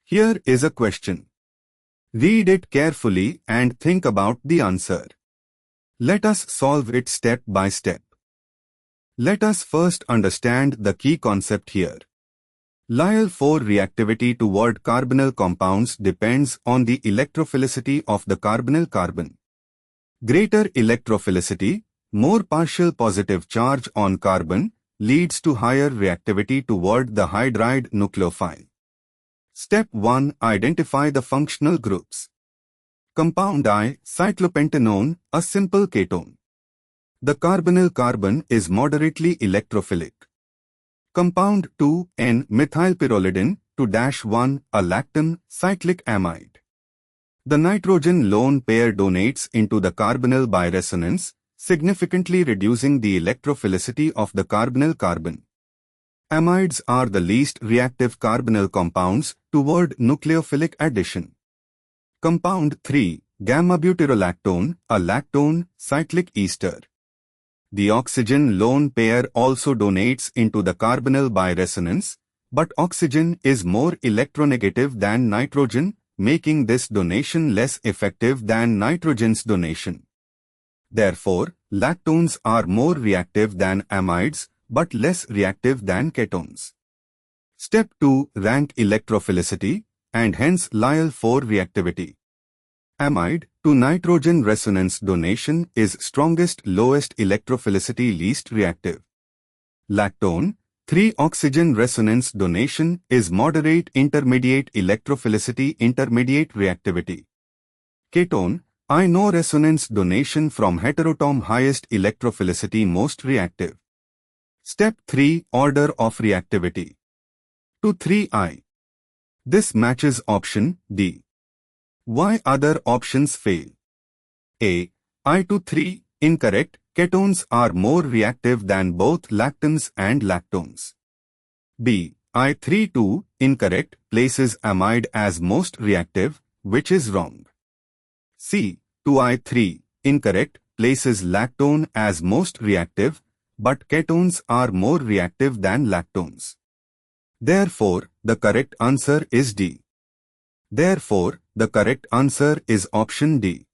Here is a question. Read it carefully and think about the answer. Let us solve it step by step. Let us first understand the key concept here. LiAlH4 reactivity toward carbonyl compounds depends on the electrophilicity of the carbonyl carbon. Greater electrophilicity, more partial positive charge on carbon, leads to higher reactivity toward the hydride nucleophile. Step 1. Identify the functional groups. Compound I, cyclopentanone, a simple ketone. The carbonyl carbon is moderately electrophilic. Compound 2, N-methylpyrrolidine, 2-1, a lactam, cyclic amide. The nitrogen lone pair donates into the carbonyl by resonance, significantly reducing the electrophilicity of the carbonyl carbon. Amides are the least reactive carbonyl compounds toward nucleophilic addition. Compound 3, gamma-butyrolactone, a lactone, cyclic ester. The oxygen lone pair also donates into the carbonyl by resonance, but oxygen is more electronegative than nitrogen, making this donation less effective than nitrogen's donation. Therefore, lactones are more reactive than amides, but less reactive than ketones. Step 2. Rank electrophilicity, and hence LiAlH4 reactivity. Amide to nitrogen resonance donation is strongest, lowest electrophilicity, least reactive. Lactone 3 oxygen resonance donation is moderate, intermediate electrophilicity, intermediate reactivity. Ketone I no resonance donation from heteroatom, highest electrophilicity, most reactive. Step 3. Order of reactivity. To 3I. This matches option D. Why other options fail? A. I to 3, incorrect, ketones are more reactive than both lactams and lactones. B. I 3-2, incorrect, places amide as most reactive, which is wrong. C. 2I3, incorrect, places lactone as most reactive, but ketones are more reactive than lactones. Therefore, the correct answer is D. Therefore, the correct answer is option D.